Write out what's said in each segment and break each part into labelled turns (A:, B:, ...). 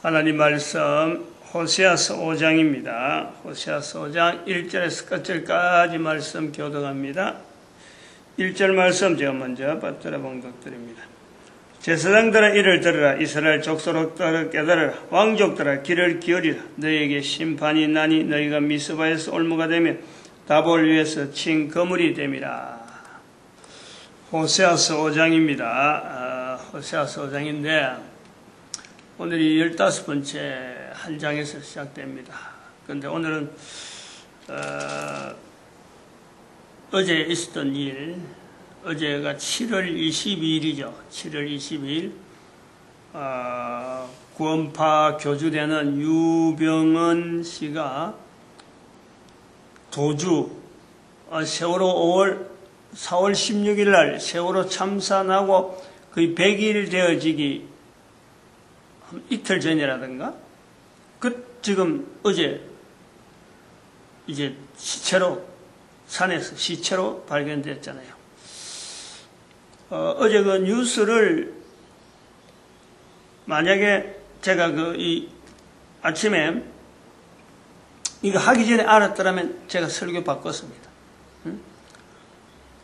A: 하나님 말씀 호세아서 5장입니다. 호세아서 5장 1절에서 끝절까지 말씀 교독합니다. 1절 말씀 제가 먼저 받들어 봉독드립니다. 제사장들아 이를 들으라. 이스라엘 족속들아 깨달으라. 왕족들아 귀를 기울이라. 너희에게 심판이 있나니 너희가 미스바에서 올무가 되며 다볼 위에서 친 거물이 됨이라. 호세아서 5장입니다. 호세아서 5장인데 오늘이 15번째 한 장에서 시작됩니다. 그런데 오늘은 어제 있었던 일, 어제가 7월 22일이죠. 7월 22일 구원파 교주되는 유병헌 씨가 도주 세월호 4월 16일 날 세월호 참사 나고 거의 100일 되어지기 이틀 전이라든가 지금 어제 이제 시체로 산에서 시체로 발견됐잖아요. 어제 그 뉴스를 만약에 제가 이 아침에 이거 하기 전에 알았더라면 제가 설교 바꿨습니다.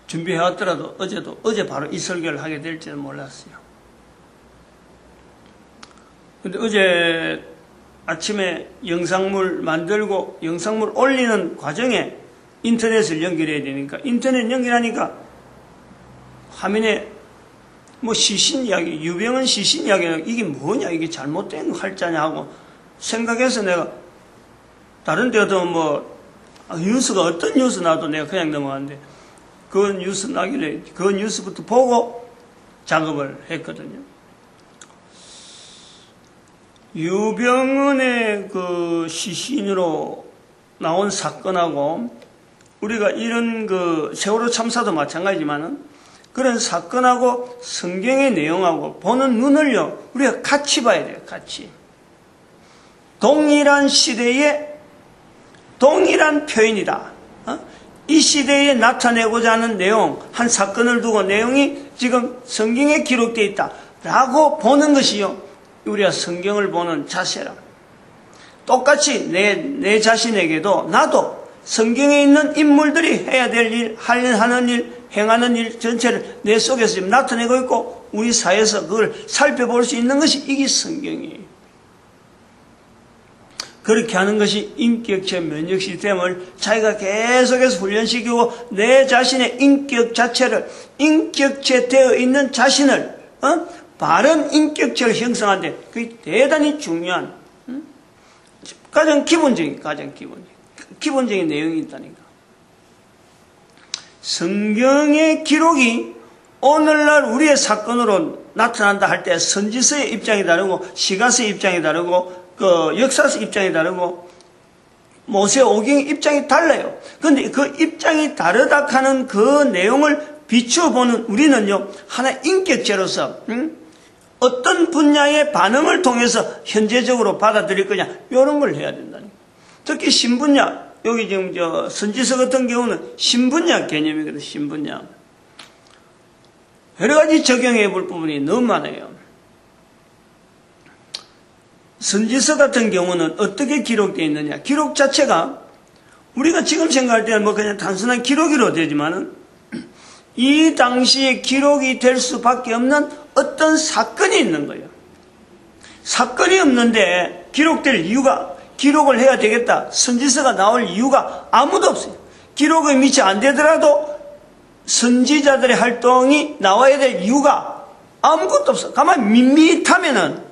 A: 준비해왔더라도 어제 바로 이 설교를 하게 될지는 몰랐어요. 근데 어제 아침에 영상물 만들고 영상물 올리는 과정에 인터넷을 연결해야 되니까 인터넷 연결하니까 화면에 뭐 시신 이야기, 유병헌 시신 이야기, 이게 뭐냐, 이게 잘못된 활자냐 하고 생각해서 내가 다른 데도 뭐 뉴스가 어떤 뉴스 나도 내가 그냥 넘어갔는데 그 뉴스 나길래 그 뉴스부터 보고 작업을 했거든요. 유병헌의 그 시신으로 나온 사건하고 우리가 이런 그 세월호 참사도 마찬가지지만은 그런 사건하고 성경의 내용하고 보는 눈을요 우리가 같이 봐야 돼요. 같이 동일한 시대의 동일한 표현이다. 이 시대에 나타내고자 하는 내용, 한 사건을 두고 내용이 지금 성경에 기록되어 있다 라고 보는 것이요 우리가 성경을 보는 자세라. 똑같이 내 자신에게도 나도 성경에 있는 인물들이 해야 될 일, 하는 일, 행하는 일 전체를 내 속에서 지금 나타내고 있고 우리 사회에서 그걸 살펴볼 수 있는 것이 이게 성경이에요. 그렇게 하는 것이 인격체 면역 시스템을 자기가 계속해서 훈련시키고 내 자신의 인격 자체를 인격체 되어 있는 자신을 바른 인격체를 형성하는데 그게 대단히 중요한 가장 기본적인 내용이 있다니까. 성경의 기록이 오늘날 우리의 사건으로 나타난다 할 때 선지서의 입장이 다르고 시가서의 입장이 다르고 그 역사서 입장이 다르고 모세오경의 입장이 달라요. 그런데 그 입장이 다르다 하는 그 내용을 비추어보는 우리는요 하나의 인격체로서 어떤 분야의 반응을 통해서 현재적으로 받아들일 거냐 이런 걸 해야 된다니까. 특히 신분야 여기 지금 선지서 같은 경우는 신분야 개념이거든. 신분야 여러 가지 적용해 볼 부분이 너무 많아요. 선지서 같은 경우는 어떻게 기록되어 있느냐. 기록 자체가 우리가 지금 생각할 때는 뭐 그냥 단순한 기록으로 되지만은 이 당시에 기록이 될 수밖에 없는 어떤 사건이 있는 거예요. 사건이 없는데 기록될 이유가 기록을 해야 되겠다. 선지서가 나올 이유가 아무도 없어요. 기록이 미처 안 되더라도 선지자들의 활동이 나와야 될 이유가 아무것도 없어. 가만히 밋밋하면은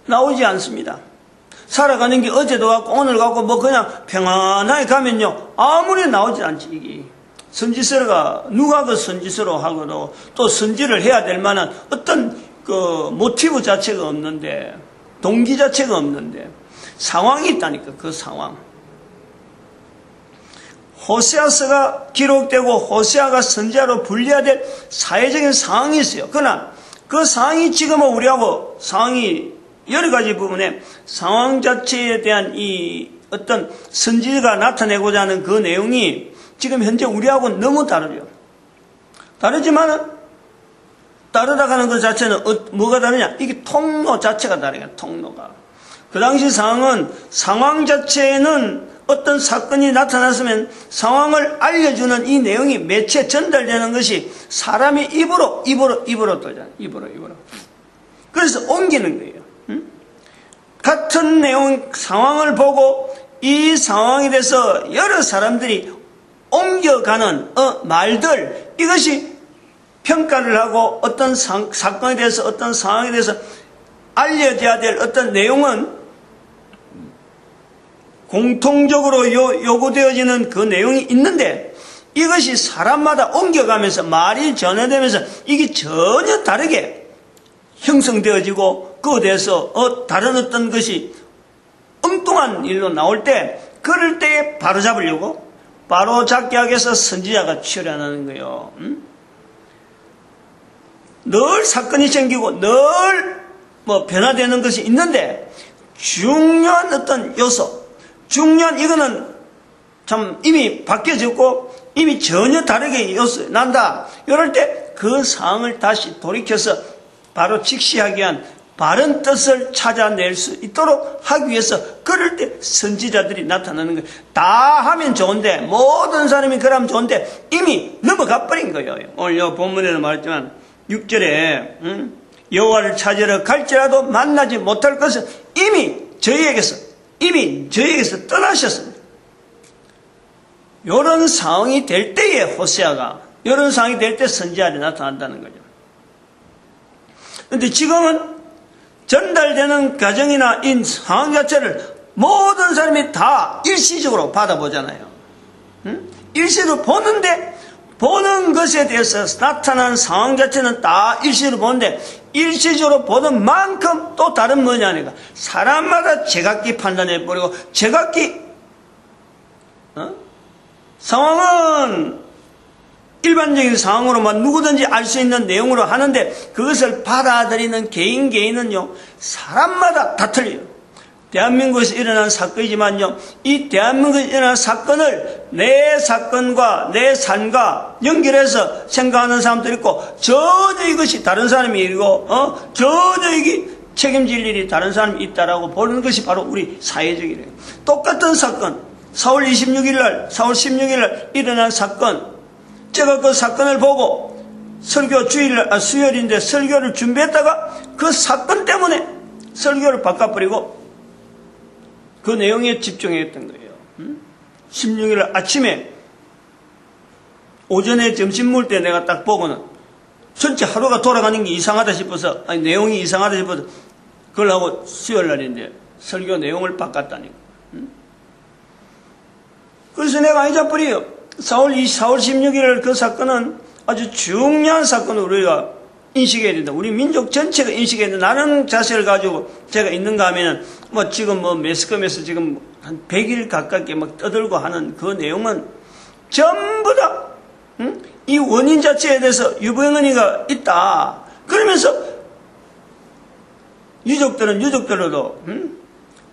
A: 나오지 않습니다. 살아가는 게 어제도 같고 오늘 같고 뭐 그냥 평안하게 가면요 아무리 나오지 않지. 이게 선지서가 누가 그 선지서로 하고도 또 선지를 해야 될 만한 어떤 그 모티브 자체가 없는데 동기 자체가 없는데 상황이 있다니까. 그 상황 호세아서가 기록되고 호세아가 선지자로 불려야 될 사회적인 상황이 있어요. 그러나 그 상황이 지금은 우리하고 상황이 여러 가지 부분에 상황 자체에 대한 이 어떤 선지자가 나타내고자 하는 그 내용이 지금 현재 우리하고는 너무 다르죠. 다르지만은 다르다고 하는 것 자체는 뭐가 다르냐? 이게 통로 자체가 다르냐, 통로가. 그 당시 상황은 상황 자체에는 어떤 사건이 나타났으면 상황을 알려주는 이 내용이 매체 전달되는 것이 사람의 입으로 떠잖아요. 입으로. 그래서 옮기는 거예요. 같은 내용 상황을 보고 이 상황에 대해서 여러 사람들이 옮겨가는 말들, 이것이 평가를 하고 어떤 사건에 대해서 어떤 상황에 대해서 알려져야 될 어떤 내용은 공통적으로 요구되어지는 그 내용이 있는데, 이것이 사람마다 옮겨가면서 말이 전해되면서 이게 전혀 다르게 형성되어지고 그에 대해서 다른 어떤 것이 엉뚱한 일로 나올 때, 그럴 때에 바로잡으려고 바로잡기 하기 위해서 선지자가 출연하는 거예요. 늘 사건이 생기고 늘 변화되는 것이 있는데, 중요한 어떤 요소, 중요한 이거는 참 이미 바뀌어졌고 이미 전혀 다르게 요소 난다. 이럴 때 그 상황을 다시 돌이켜서 바로 직시하기 위한 바른 뜻을 찾아낼 수 있도록 하기 위해서 그럴 때 선지자들이 나타나는 거예요. 다 하면 좋은데, 모든 사람이 그러면 좋은데 이미 넘어가 버린 거예요. 오늘 요 본문에도 말했지만 6절에 여호와를 찾으러 갈지라도 만나지 못할 것은 이미 저희에게서 떠나셨습니다. 이런 상황이 될 때에 호세아가, 이런 상황이 될 때 선지자들이 나타난다는 거죠. 그런데 지금은 전달되는 과정이나 이 상황 자체를 모든 사람이 다 일시적으로 받아보잖아요. 일시로 보는데, 보는 것에 대해서 나타나는 상황 자체는 다 일시로 보는데, 일시적으로 보는 만큼 또 다른 뭐냐니까 사람마다 제각기 판단해버리고, 제각기 상황은 일반적인 상황으로만 누구든지 알 수 있는 내용으로 하는데, 그것을 받아들이는 개인은요 사람마다 다 틀려요. 대한민국에서 일어난 사건이지만요, 이 대한민국에서 일어난 사건을 내 사건과 내 삶과 연결해서 생각하는 사람도 있고, 전혀 이것이 다른 사람이 일이고 전혀 이게 책임질 일이 다른 사람이 있다라고 보는 것이 바로 우리 사회적이래요. 똑같은 사건, 4월 16일 날 일어난 사건, 제가 그 사건을 보고 설교 수요일인데 설교를 준비했다가 그 사건 때문에 설교를 바꿔버리고 그 내용에 집중했던 거예요. 16일 아침에 오전에 점심 먹을 때 내가 딱 보고는 전체 하루가 돌아가는 게 이상하다 싶어서, 내용이 이상하다 싶어서 그걸 하고 수요일 날인데 설교 내용을 바꿨다니까. 그래서 내가 잊어버려요. 4월 16일 그 사건은 아주 중요한 사건으로 우리가 인식해야 된다. 우리 민족 전체가 인식해야 된다. 나는 자세를 가지고 제가 있는가 하면은 지금 매스컴에서 지금 한 100일 가깝게 떠들고 하는 그 내용은 전부 다 이 원인 자체에 대해서 유병언이가 있다. 그러면서 유족들로도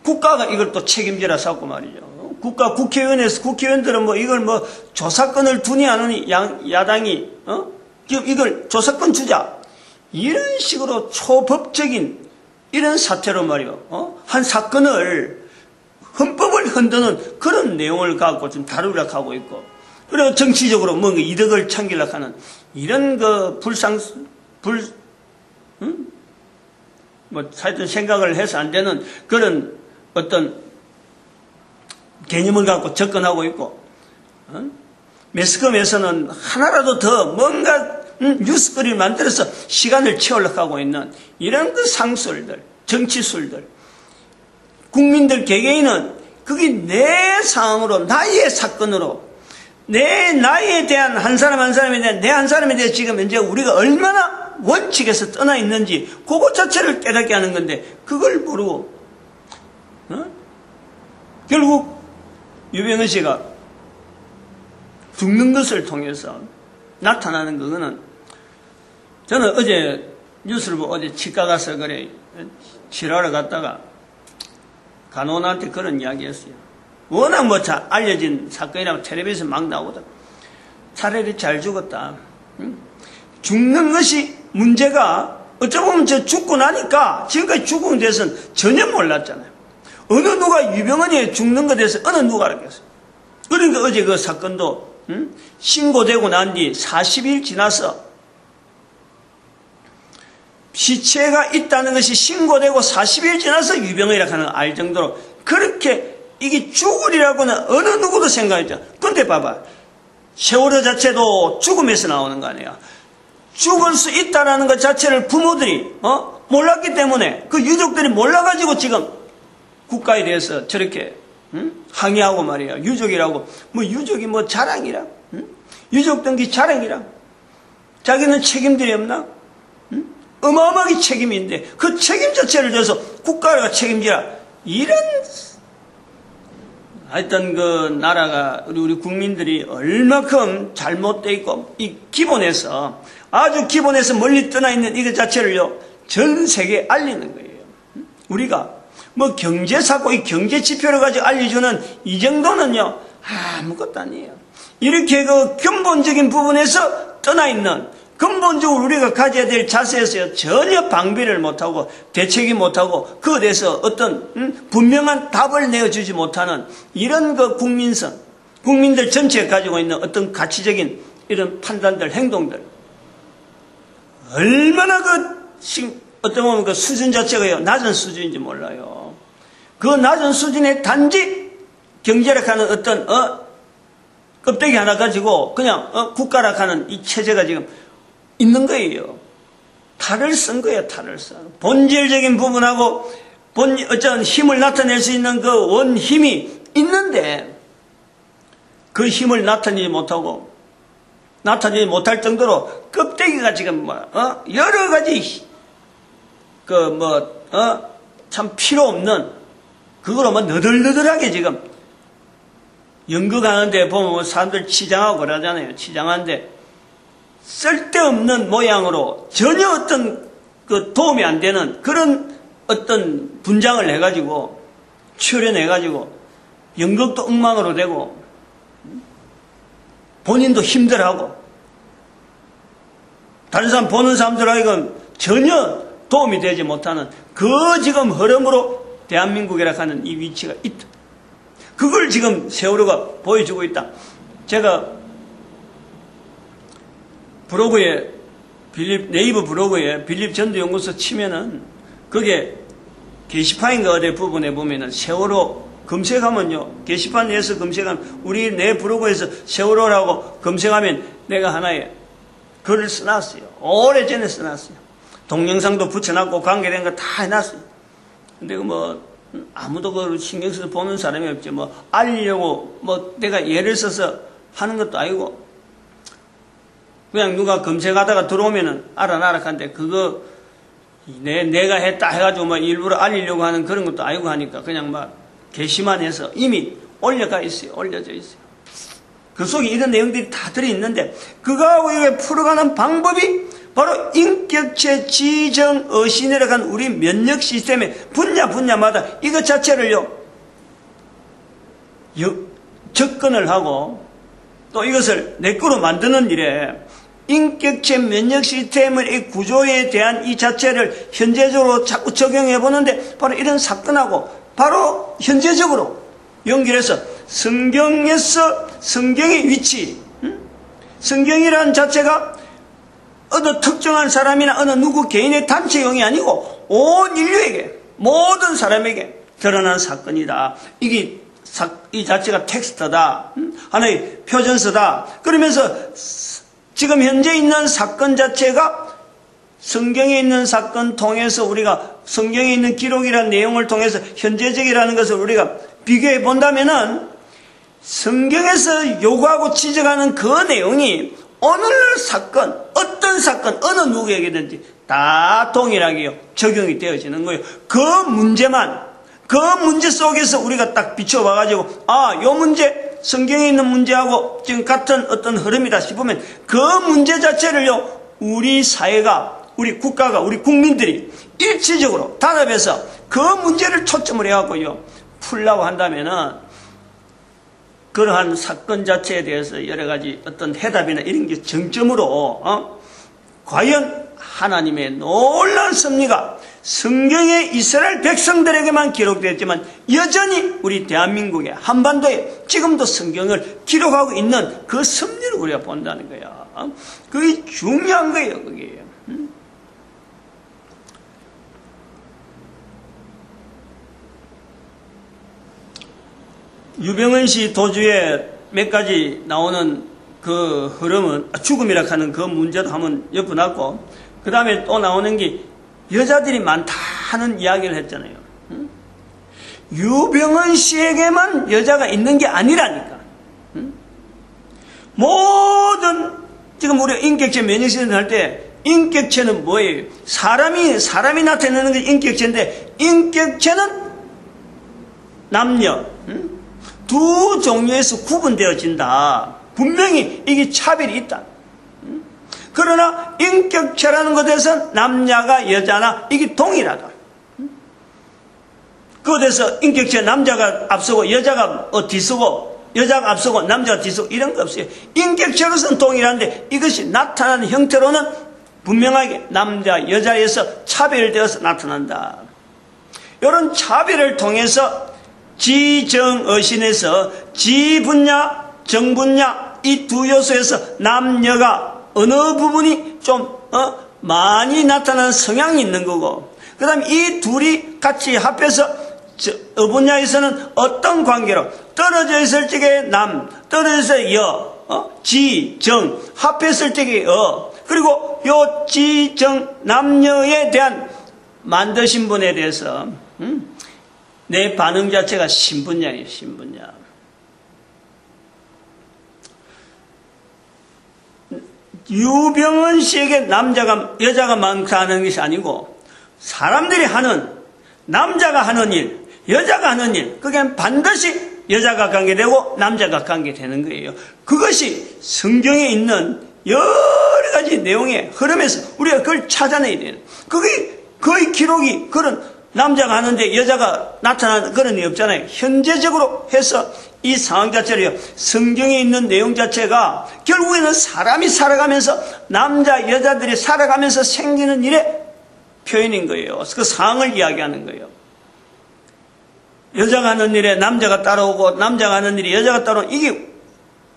A: 국가가 이걸 또 책임지라 샀고 말이죠. 국회의원들은 이걸 조사권을 두니 안 하니 야당이 이걸 조사권 주자, 이런 식으로 초법적인 이런 사태로 말이요, 한 사건을 헌법을 흔드는 그런 내용을 갖고 좀 다루려고 하고 있고, 그리고 정치적으로 뭔가 이득을 챙기려고 하는 이런 하여튼 생각을 해서 안 되는 그런 어떤 개념을 갖고 접근하고 있고, 매스컴에서는 하나라도 더 뭔가 뉴스거리를 만들어서 시간을 채우려고 하고 있는 이런 그 상술들, 정치술들, 국민들 개개인은 그게 내 상황으로, 나의 사건으로, 나에 대한 한 사람 한 사람에 대한, 내 한 사람에 대해 지금 현재 우리가 얼마나 원칙에서 떠나 있는지 그것 자체를 깨닫게 하는 건데, 그걸 모르고 결국 유병헌 씨가 죽는 것을 통해서 나타나는 그거는, 저는 어제 뉴스를 보고 어제 치과 가서 그래 치료하러 갔다가 간호원한테 그런 이야기 했어요. 워낙 잘 알려진 사건이라고 텔레비전에서 막 나오거든. 차라리 잘 죽었다. 죽는 것이 문제가, 어쩌면 죽고 나니까 지금까지 죽은 데서는 전혀 몰랐잖아요. 어느 누가 유병헌이 죽는 것에 대해서 어느 누가 알았겠어요. 그러니까 어제 그 사건도 신고되고 난 뒤 40일 지나서 시체가 있다는 것이 신고되고 40일 지나서 유병헌이라고 하는 걸 알 정도로 그렇게 이게 죽으리라고는 어느 누구도 생각했죠. 근데 봐봐. 세월호 자체도 죽음에서 나오는 거 아니야. 죽을 수 있다는 것 자체를 부모들이 몰랐기 때문에 그 유족들이 몰라가지고 지금 국가에 대해서 저렇게 항의하고 말이야. 유족이라고 뭐 유족이 뭐 자랑이라 유족 등기 자랑이라 자기는 책임들이 없나? 어마어마하게 책임인데 그 책임 자체를 져서 국가가 책임지라 이런 하여튼 그 나라가 우리 국민들이 얼마큼 잘못되어 있고 이 기본에서 아주 기본에서 멀리 떠나 있는 이것 자체를요 전 세계에 알리는 거예요. 우리가 뭐 경제사고 이 경제 지표를 가지고 알려주는 이 정도는요 아무것도 아니에요. 이렇게 그 근본적인 부분에서 떠나 있는 근본적으로 우리가 가져야 될 자세에서 전혀 방비를 못하고 대책이 못하고 그에 대해서 어떤 분명한 답을 내어주지 못하는 이런 그 국민성, 국민들 전체가 가지고 있는 어떤 가치적인 이런 판단들, 행동들 얼마나 어떤 보면 그 수준 자체가 낮은 수준인지 몰라요. 그 낮은 수준에 단지 경제력하는 어떤 껍데기 하나 가지고 그냥 국가락하는 이 체제가 지금 있는 거예요. 탈을 쓴 거예요. 탈을 써. 본질적인 부분하고 어떤 힘을 나타낼 수 있는 그 원 힘이 있는데 그 힘을 나타내지 못할 정도로 껍데기가 지금 여러 가지 참 필요 없는 그거로 너덜너덜하게 지금 연극하는데 보면 사람들 치장하고 그러잖아요. 치장하는데 쓸데없는 모양으로 전혀 어떤 그 도움이 안 되는 그런 어떤 분장을 해가지고 출연해가지고 연극도 엉망으로 되고 본인도 힘들어하고 다른 사람 보는 사람들하고는 전혀 도움이 되지 못하는 그 지금 흐름으로 대한민국이라고 하는 이 위치가 있다. 그걸 지금 세월호가 보여주고 있다. 제가 브로그에 네이버 브로그에 빌립 전도연구소 치면은 그게 게시판인가 어디 부분에 보면은 세월호 검색하면요 게시판 내에서 검색하면 우리 내 브로그에서 세월호라고 검색하면 내가 하나의 글을 써놨어요. 오래전에 써놨어요. 동영상도 붙여놨고 관계된 거 다 해놨어요. 근데 아무도 그걸 신경 써서 보는 사람이 없지. 알리려고 내가 예를 써서 하는 것도 아니고 그냥 누가 검색하다가 들어오면은 알아나라 한데 그거 내가 했다 해가지고 일부러 알리려고 하는 그런 것도 아니고 하니까 그냥 게시만 해서 이미 올려져 있어요. 그 속에 이런 내용들이 다 들어있는데 그거하고 이게 풀어가는 방법이 바로 인격체 지정 어신이라고 하는 우리 면역 시스템의 분야마다 이것 자체를요 접근을 하고 또 이것을 내 거로 만드는 일에 인격체 면역 시스템의 이 구조에 대한 이 자체를 현재적으로 자꾸 적용해 보는데 바로 이런 사건하고 바로 현재적으로 연결해서 성경의 위치, 성경이라는 자체가 어느 특정한 사람이나 어느 누구 개인의 단체용이 아니고 온 인류에게 모든 사람에게 드러난 사건이다. 이 자체가 텍스트다. 하나의 표준서다. 그러면서 지금 현재 있는 사건 자체가 성경에 있는 사건 통해서 우리가 성경에 있는 기록이라는 내용을 통해서 현재적이라는 것을 우리가 비교해 본다면은 성경에서 요구하고 지적하는 그 내용이 오늘날 사건, 어떤 사건, 어느 누구에게든지 다 동일하게 적용이 되어지는 거예요. 그 문제 속에서 우리가 딱 비춰봐가지고 요 문제 성경에 있는 문제하고 지금 같은 어떤 흐름이다 싶으면 그 문제 자체를요 우리 사회가 우리 국가가 우리 국민들이 일치적으로 단합해서 그 문제를 초점을 해갖고요 풀려고 한다면은 그러한 사건 자체에 대해서 여러 가지 어떤 해답이나 이런 게 정점으로 과연 하나님의 놀라운 섭리가 성경에 이스라엘 백성들에게만 기록되었지만 여전히 우리 대한민국의 한반도에 지금도 성경을 기록하고 있는 그 섭리를 우리가 본다는 거야. 그게 중요한 거예요. 그게. 유병헌 씨 도주에 몇 가지 나오는 그 흐름은 죽음이라 하는 그 문제도 한번 엿보놨고, 그 다음에 또 나오는 게 여자들이 많다는 이야기를 했잖아요. 유병헌 씨에게만 여자가 있는 게 아니라니까. 모든 지금 우리가 인격체 면역실을 할 때 인격체는 뭐예요? 사람이 나타내는 게 인격체인데, 인격체는 남녀 두 종류에서 구분되어진다. 분명히 이게 차별이 있다. 그러나 인격체라는 것에서 남자가 여자나 이게 동일하다. 그것에서 인격체 남자가 앞서고 여자가 뒤서고, 여자가 앞서고 남자가 뒤서고 이런 거 없어요. 인격체로서는 동일한데 이것이 나타나는 형태로는 분명하게 남자 여자에서 차별되어서 나타난다. 이런 차별을 통해서 지정어신에서 지분야, 정분야 이 두 요소에서 남녀가 어느 부분이 좀 많이 나타나는 성향이 있는 거고, 그 다음에 이 둘이 같이 합해서 어분야에서는 어떤 관계로 떨어져 있을 적에 남, 떨어져 있을 여, 지, 정 합했을 적에 그리고 요 지, 정 남녀에 대한 만드신 분에 대해서 내 반응 자체가 신분야예요. 신분야. 유병헌 씨에게 여자가 많다는 것이 아니고, 사람들이 하는, 남자가 하는 일, 여자가 하는 일, 그게 반드시 여자가 관계되고 남자가 관계되는 거예요. 그것이 성경에 있는 여러 가지 내용의 흐름에서 우리가 그걸 찾아내야 돼요. 그게 거의 기록이 그런 남자가 하는데 여자가 나타나는 그런 일 없잖아요. 현재적으로 해서 이 상황 자체를요, 성경에 있는 내용 자체가 결국에는 사람이 살아가면서 남자 여자들이 살아가면서 생기는 일의 표현인 거예요. 그 상황을 이야기하는 거예요. 여자가 하는 일에 남자가 따라오고 남자가 하는 일에 여자가 따라오고, 이게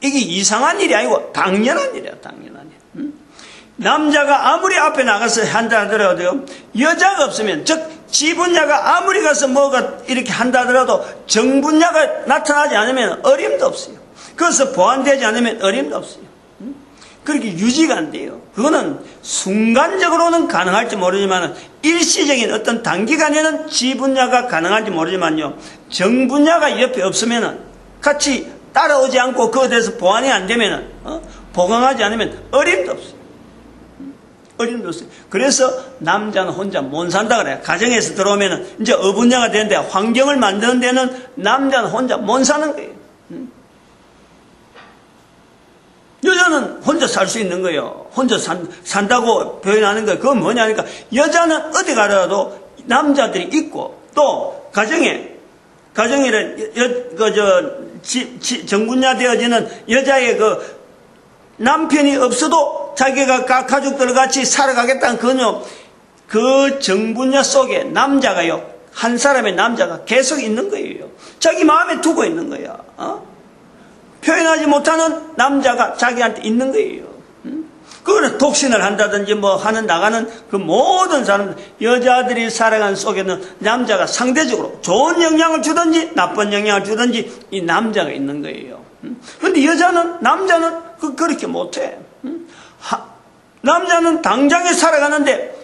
A: 이상한 일이 아니고 당연한 일이야. 당연한 일. 남자가 아무리 앞에 나가서 한다 하더라도 여자가 없으면, 즉 지분야가 아무리 가서 뭐가 이렇게 한다 하더라도 정분야가 나타나지 않으면 어림도 없어요. 그래서 보완되지 않으면 어림도 없어요. 그렇게 유지가 안 돼요. 그거는 순간적으로는 가능할지 모르지만 일시적인 어떤 단기간에는 지분야가 가능할지 모르지만요, 정분야가 옆에 없으면 같이 따라오지 않고 그것에 대해서 보완이 안 되면 보강하지 않으면 어림도 없어요. 어림도 없어요. 그래서 남자는 혼자 못 산다 그래요. 가정에서 들어오면 이제 어분야가 되는데 환경을 만드는 데는 남자는 혼자 못 사는 거예요. 여자는 혼자 살 수 있는 거예요. 혼자 산다고 표현하는 거예요. 그건 뭐냐니까, 여자는 어디 가더라도 남자들이 있고, 또 가정에 정분야 되어지는 여자의 그 남편이 없어도 자기가 가족들 같이 살아가겠다는 그 정분야 속에 남자가요, 한 사람의 남자가 계속 있는 거예요. 자기 마음에 두고 있는 거야. 표현하지 못하는 남자가 자기한테 있는 거예요. 그거는 독신을 한다든지 뭐 나가는 그 모든 사람, 여자들이 살아가는 속에는 남자가 상대적으로 좋은 영향을 주든지 나쁜 영향을 주든지 이 남자가 있는 거예요. 그런데 남자는 그렇게 못해. 남자는 당장에 살아가는데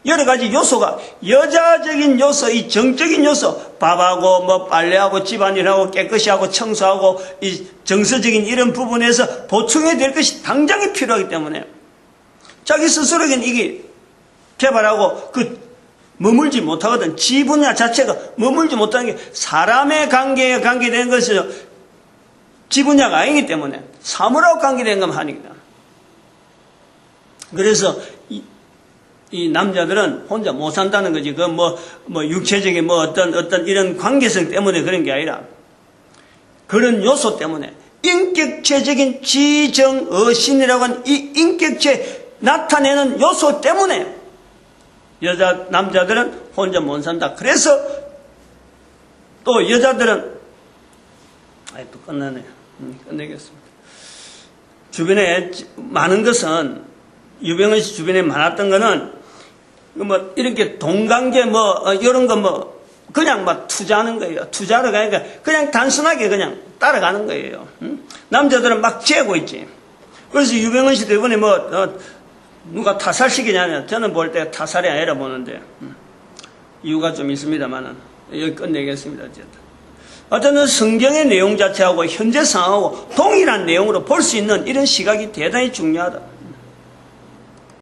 A: 여러 가지 요소가, 여자적인 요소, 이 정적인 요소, 밥하고 뭐 빨래하고 집안일하고 깨끗이 하고 청소하고 이 정서적인 이런 부분에서 보충해야 될 것이 당장에 필요하기 때문에 자기 스스로에게는 이게 개발하고 머물지 못하거든. 지분야 자체가 머물지 못하는 게 사람의 관계에 관계된 것이 지분야가 아니기 때문에 사물하고 관계된 것만 하니까. 그래서 이 남자들은 혼자 못 산다는 거지. 그 육체적인 어떤 이런 관계성 때문에 그런 게 아니라 그런 요소 때문에 인격체적인 지정어신이라고 하는 이 인격체 나타내는 요소 때문에 남자들은 혼자 못 산다. 그래서 또 여자들은, 또 끝나네요. 끝내겠습니다. 주변에 많은 것은, 유병헌 씨 주변에 많았던 거는, 뭐, 이렇게 동관계 이런 거 그냥 막 투자하는 거예요. 투자를 가니까 그냥 단순하게 그냥 따라가는 거예요. 남자들은 막 재고 있지. 그래서 유병헌 씨도 이번에 누가 타살시키냐면, 저는 볼 때 타살이 아니라 보는데, 이유가 좀 있습니다만은, 여기 끝내겠습니다. 어쨌든 성경의 내용 자체하고 현재 상황하고 동일한 내용으로 볼 수 있는 이런 시각이 대단히 중요하다.